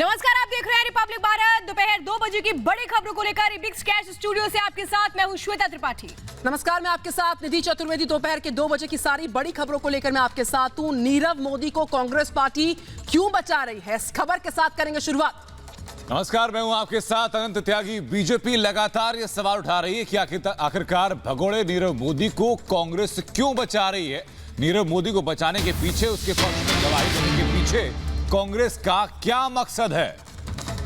नमस्कार, आप देख रहे हैं रिपब्लिक भारत। दोपहर 2 बजे की बड़ी खबरों को लेकर बिग कैश स्टूडियो से आपके साथ मैं हूं श्वेता त्रिपाठी। नमस्कार, मैं आपके साथ निधि चतुर्वेदी। दोपहर के 2 बजे की सारी बड़ी खबरों को लेकर मैं आपके साथ हूं। नीरव मोदी को कांग्रेस पार्टी क्यों बचा रही है, इस खबर के साथ करेंगे शुरुआत। नमस्कार, मैं हूं आपके साथ अनंत त्यागी। बीजेपी लगातार ये सवाल उठा रही है कि आखिरकार भगोड़े नीरव मोदी को कांग्रेस क्यों बचा रही है। नीरव मोदी को बचाने के पीछे, उसके पक्ष में गवाही देने के पीछे कांग्रेस का क्या मकसद है।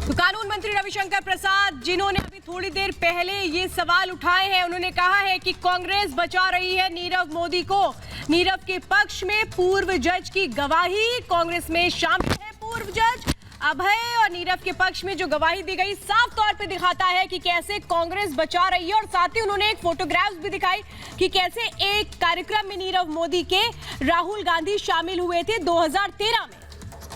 तो कानून मंत्री रविशंकर प्रसाद, जिन्होंने अभी थोड़ी देर पहले ये सवाल उठाए हैं, उन्होंने कहा है कि कांग्रेस बचा रही है नीरव मोदी को। नीरव के पक्ष में पूर्व जज की गवाही, कांग्रेस में शामिल है पूर्व जज अभय, और नीरव के पक्ष में जो गवाही दी गई साफ तौर पे दिखाता है कि कैसे कांग्रेस बचा रही है। और साथ ही उन्होंने एक फोटोग्राफ्स भी दिखाई कि कैसे एक कार्यक्रम में नीरव मोदी के राहुल गांधी शामिल हुए थे 2013 में।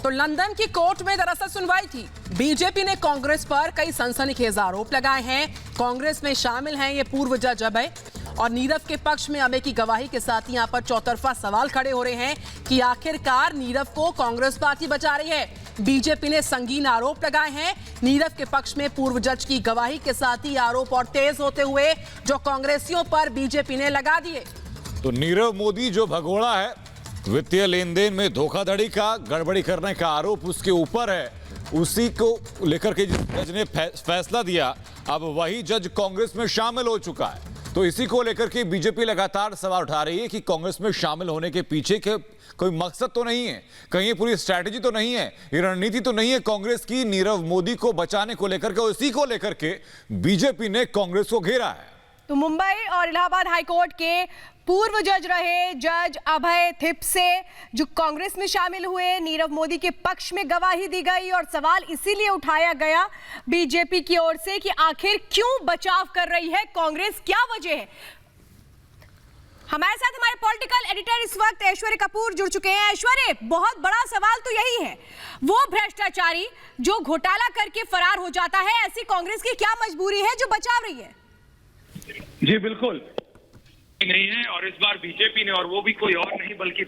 तो लंदन की कोर्ट में दरअसल सुनवाई थी। बीजेपी ने कांग्रेस पर कई सनसनीखेज आरोप लगाए हैं। कांग्रेस में शामिल हैं ये पूर्व जज अभय, और नीरव के पक्ष में अभय की गवाही के साथ ही यहाँ पर चौतरफा सवाल खड़े हो रहे हैं कि आखिरकार नीरव को कांग्रेस पार्टी बचा रही है। बीजेपी ने संगीन आरोप लगाए हैं। नीरव के पक्ष में पूर्व जज की गवाही के साथ ही आरोप और तेज होते हुए जो कांग्रेसियों पर बीजेपी ने लगा दिए। तो नीरव मोदी जो भगोड़ा है, वित्तीय लेन देन में धोखाधड़ी का, गड़बड़ी करने का आरोप उसके ऊपर है, उसी को लेकर के जज ने फैसला दिया। अब वही जज कांग्रेस में शामिल हो चुका है। तो इसी को लेकर के बीजेपी लगातार सवाल उठा रही है कि कांग्रेस में शामिल होने के पीछे के कोई मकसद तो नहीं है, कहीं ये पूरी स्ट्रैटेजी तो नहीं है, ये रणनीति तो नहीं है कांग्रेस की नीरव मोदी को बचाने को लेकर के। इसी को लेकर के बीजेपी ने कांग्रेस को घेरा है। तो मुंबई और इलाहाबाद हाईकोर्ट के पूर्व जज रहे जज अभय थिप्से, जो कांग्रेस में शामिल हुए, नीरव मोदी के पक्ष में गवाही दी गई और सवाल इसीलिए उठाया गया बीजेपी की ओर से कि आखिर क्यों बचाव कर रही है कांग्रेस, क्या वजह है। हमारे साथ हमारे पॉलिटिकल एडिटर इस वक्त ऐश्वर्य कपूर जुड़ चुके हैं। ऐश्वर्य, बहुत बड़ा सवाल तो यही है, वो भ्रष्टाचारी जो घोटाला करके फरार हो जाता है, ऐसी कांग्रेस की क्या मजबूरी है जो बचाव रही है। जी बिल्कुल नहीं है, और इस बार बीजेपी ने, और वो भी कोई और नहीं बल्कि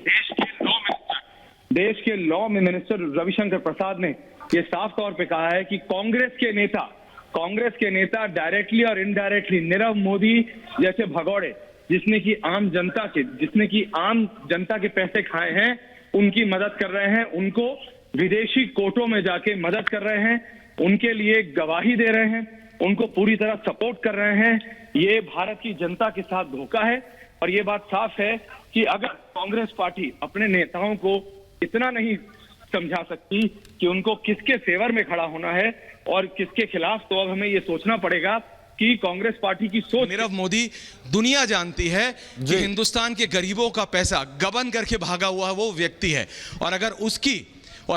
देश के लॉ मिनिस्टर रविशंकर प्रसाद ने ये साफ तौर पे कहा है कि कांग्रेस के नेता डायरेक्टली और इनडायरेक्टली नीरव मोदी जैसे भगोड़े, जिसने की आम जनता के पैसे खाए हैं, उनकी मदद कर रहे हैं, उनको विदेशी कोर्टों में जाके मदद कर रहे हैं, उनके लिए गवाही दे रहे हैं, उनको पूरी तरह सपोर्ट कर रहे हैं। ये भारत की जनता के साथ धोखा है। और ये बात साफ है कि अगर कांग्रेस पार्टी अपने नेताओं को इतना नहीं समझा सकती कि उनको किसके फेवर में खड़ा होना है और किसके खिलाफ, तो अब हमें ये सोचना पड़ेगा कि कांग्रेस पार्टी की सोच। नीरव मोदी, दुनिया जानती है कि हिंदुस्तान के गरीबों का पैसा गबन करके भागा हुआ वो व्यक्ति है, और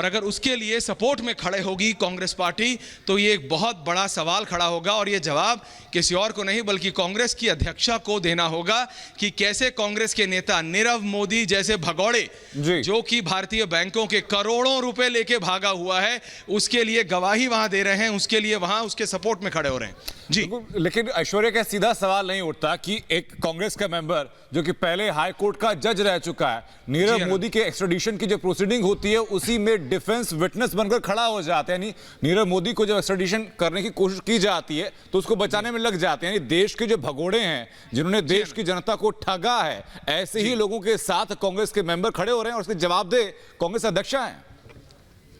अगर उसके लिए सपोर्ट में खड़े होगी कांग्रेस पार्टी, तो ये एक बहुत बड़ा सवाल खड़ा होगा। और ये जवाब किसी और को नहीं बल्कि कांग्रेस की अध्यक्षा को देना होगा कि कैसे कांग्रेस के नेता नीरव मोदी जैसे भगोड़े, जो कि भारतीय बैंकों के करोड़ों रुपए लेके भागा हुआ है, उसके लिए गवाही वहां दे रहे हैं, उसके लिए वहां उसके सपोर्ट में खड़े हो रहे हैं। जी, लेकिन ऐश्वर्य का सीधा सवाल नहीं उठता कि एक कांग्रेस का मेंबर जो कि पहले हाई कोर्ट का जज रह चुका है, नीरव मोदी के एक्स्ट्रेडिशन की जो प्रोसीडिंग होती है उसी में डिफेंस विटनेस बनकर खड़ा हो जाते हैं। यानी नीरव मोदी को जब एक्स्ट्रेडिशन करने की कोशिश की जाती है तो उसको बचाने में लग जाते हैं। यानी देश के जो भगोड़े हैं, जिन्होंने देश की जनता को ठगा है, ऐसे ही लोगों के साथ कांग्रेस के मेंबर खड़े हो रहे हैं और उसके जवाब दे कांग्रेस अध्यक्षा हैं।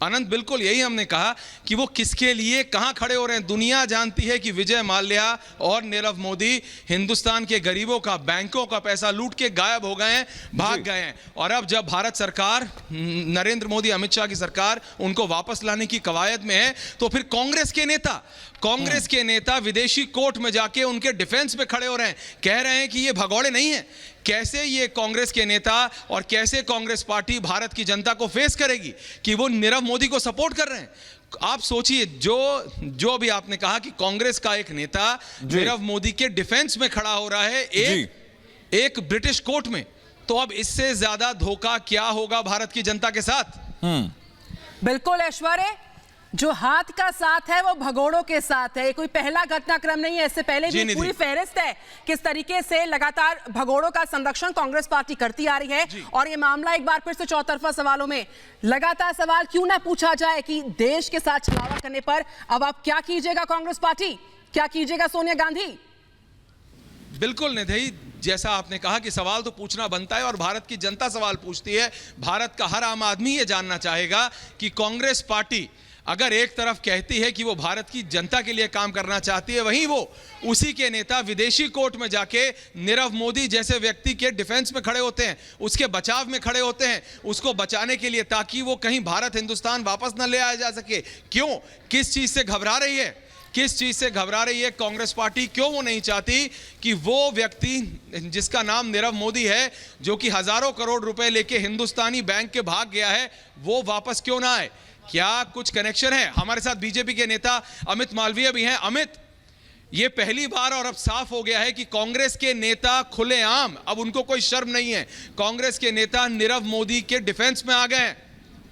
अनंत, बिल्कुल यही हमने कहा कि वो किसके लिए कहां खड़े हो रहे हैं। दुनिया जानती है कि विजय माल्या और नीरव मोदी हिंदुस्तान के गरीबों का, बैंकों का पैसा लूट के गायब हो गए हैं, भाग गए हैं। और अब जब भारत सरकार, नरेंद्र मोदी, अमित शाह की सरकार उनको वापस लाने की कवायद में है, तो फिर कांग्रेस के नेता विदेशी कोर्ट में जाके उनके डिफेंस में खड़े हो रहे हैं, कह रहे हैं कि ये भगोड़े नहीं है। कैसे ये कांग्रेस के नेता और कैसे कांग्रेस पार्टी भारत की जनता को फेस करेगी कि वो नीरव मोदी को सपोर्ट कर रहे हैं। आप सोचिए, जो भी आपने कहा कि कांग्रेस का एक नेता नीरव मोदी के डिफेंस में खड़ा हो रहा है एक ब्रिटिश कोर्ट में, तो अब इससे ज्यादा धोखा क्या होगा भारत की जनता के साथ। बिल्कुल ऐश्वर्य, जो हाथ का साथ है वो भगोड़ों के साथ है। कोई पहला घटनाक्रम नहीं है, इससे पहले भी पूरी फहरिस्त है किस तरीके से लगातार भगोड़ों का संरक्षण कांग्रेस पार्टी करती आ रही है। और ये मामला एक बार फिर से चौतरफा सवालों में लगातार सवाल क्यों ना पूछा जाए कि देश के साथ छलावा करने पर अब आप क्या कीजिएगा कांग्रेस पार्टी, क्या कीजिएगा सोनिया गांधी? बिल्कुल निधि, जैसा आपने कहा कि सवाल तो पूछना बनता है और भारत की जनता सवाल पूछती है। भारत का हर आम आदमी ये जानना चाहेगा कि कांग्रेस पार्टी अगर एक तरफ कहती है कि वो भारत की जनता के लिए काम करना चाहती है, वहीं वो उसी के नेता विदेशी कोर्ट में जाके नीरव मोदी जैसे व्यक्ति के डिफेंस में खड़े होते हैं, उसके बचाव में खड़े होते हैं, उसको बचाने के लिए, ताकि वो कहीं भारत हिंदुस्तान वापस न ले आया जा सके। क्यों, किस चीज से घबरा रही है, किस चीज से घबरा रही है कांग्रेस पार्टी? क्यों वो नहीं चाहती कि वो व्यक्ति जिसका नाम नीरव मोदी है, जो कि हजारों करोड़ रुपए लेके हिंदुस्तानी बैंक के भाग गया है, वो वापस क्यों ना आए? क्या कुछ कनेक्शन है? हमारे साथ बीजेपी के नेता अमित मालवीय भी हैं। अमित, ये पहली बार और अब साफ हो गया है कि कांग्रेस के नेता खुलेआम, अब उनको कोई शर्म नहीं है, कांग्रेस के नेता नीरव मोदी के डिफेंस में आ गए हैं।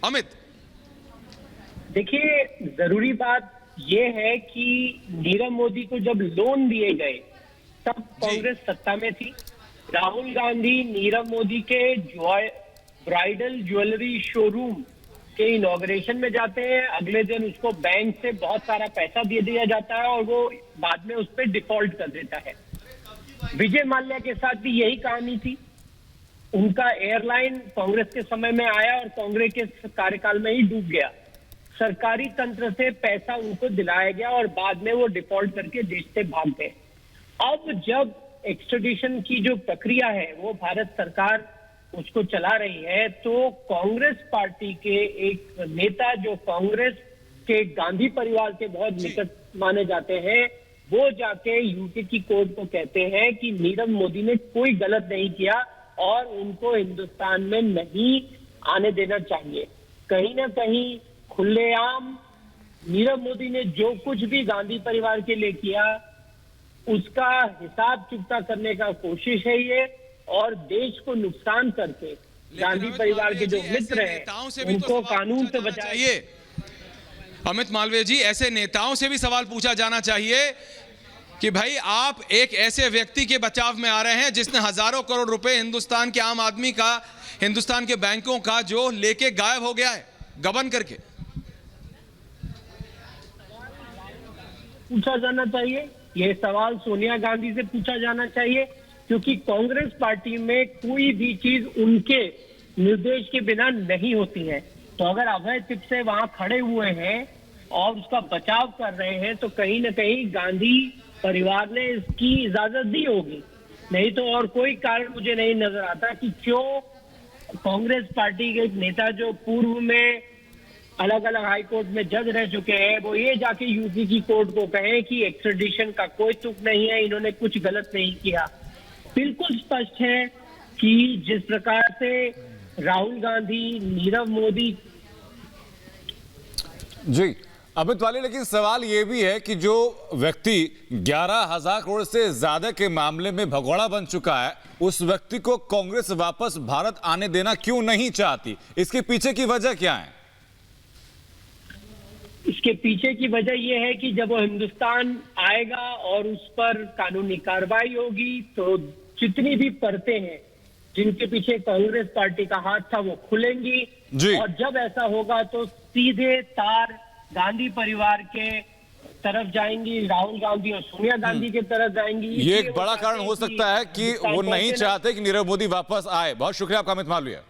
अमित, देखिए, जरूरी बात यह है कि नीरव मोदी को जब लोन दिए गए तब कांग्रेस सत्ता में थी। राहुल गांधी नीरव मोदी के ब्राइडल ज्वेलरी शोरूम के इनॉग्रेशन में जाते हैं, अगले दिन उसको बैंक से बहुत सारा पैसा दे दिया जाता है और वो बाद में उस पर डिफॉल्ट कर देता है। विजय माल्या के साथ भी यही कहानी थी। उनका एयरलाइन कांग्रेस के समय में आया और कांग्रेस के कार्यकाल में ही डूब गया। सरकारी तंत्र से पैसा उनको दिलाया गया और बाद में वो डिफॉल्ट करके देश से भाग गए। अब जब एक्सट्रेडिशन की जो प्रक्रिया है वो भारत सरकार उसको चला रही है, तो कांग्रेस पार्टी के एक नेता जो कांग्रेस के गांधी परिवार के बहुत निकट माने जाते हैं, वो जाके यूके की कोर्ट को कहते हैं कि नीरव मोदी ने कोई गलत नहीं किया और उनको हिंदुस्तान में नहीं आने देना चाहिए। कहीं ना कहीं खुलेआम नीरव मोदी ने जो कुछ भी गांधी परिवार के लिए किया उसका हिसाब चुकता करने का कोशिश है ये, और देश को नुकसान करके गांधी परिवार के जो मित्र हैं उनको कानून से बचाइए। अमित मालवीय जी, ऐसे नेताओं से भी सवाल पूछा जाना चाहिए कि भाई आप एक ऐसे व्यक्ति के बचाव में आ रहे हैं जिसने हजारों करोड़ रुपए हिंदुस्तान के आम आदमी का, हिंदुस्तान के बैंकों का जो लेके गायब हो गया है गबन करके। पूछा जाना चाहिए, यह सवाल सोनिया गांधी से पूछा जाना चाहिए, क्योंकि कांग्रेस पार्टी में कोई भी चीज उनके निर्देश के बिना नहीं होती है। तो अगर अभय टिप से वहां खड़े हुए हैं और उसका बचाव कर रहे हैं तो कहीं ना कहीं गांधी परिवार ने इसकी इजाजत दी होगी, नहीं तो और कोई कारण मुझे नहीं नजर आता कि क्यों कांग्रेस पार्टी के एक नेता जो पूर्व में अलग अलग हाई कोर्ट में जज रह चुके हैं, वो ये जाके यूपी की कोर्ट को कहें कि एक्सट्रेडिशन का कोई तुक नहीं है, इन्होंने कुछ गलत नहीं किया। बिल्कुल स्पष्ट है कि जिस प्रकार से राहुल गांधी, नीरव मोदी। जी अमित वाली, लेकिन सवाल यह भी है कि जो व्यक्ति 11,000 करोड़ से ज्यादा के मामले में भगोड़ा बन चुका है, उस व्यक्ति को कांग्रेस वापस भारत आने देना क्यों नहीं चाहती? इसके पीछे की वजह क्या है? इसके पीछे की वजह यह है कि जब वो हिंदुस्तान आएगा और उस पर कानूनी कार्रवाई होगी तो जितनी भी परतें हैं जिनके पीछे कांग्रेस पार्टी का हाथ था वो खुलेंगी, और जब ऐसा होगा तो सीधे तार गांधी परिवार के तरफ जाएंगी, राहुल गांधी और सोनिया गांधी की तरफ जाएंगी। ये एक बड़ा कारण हो सकता है कि वो नहीं चाहते कि नीरव मोदी वापस आए। बहुत शुक्रिया आपका अमित मालवीय।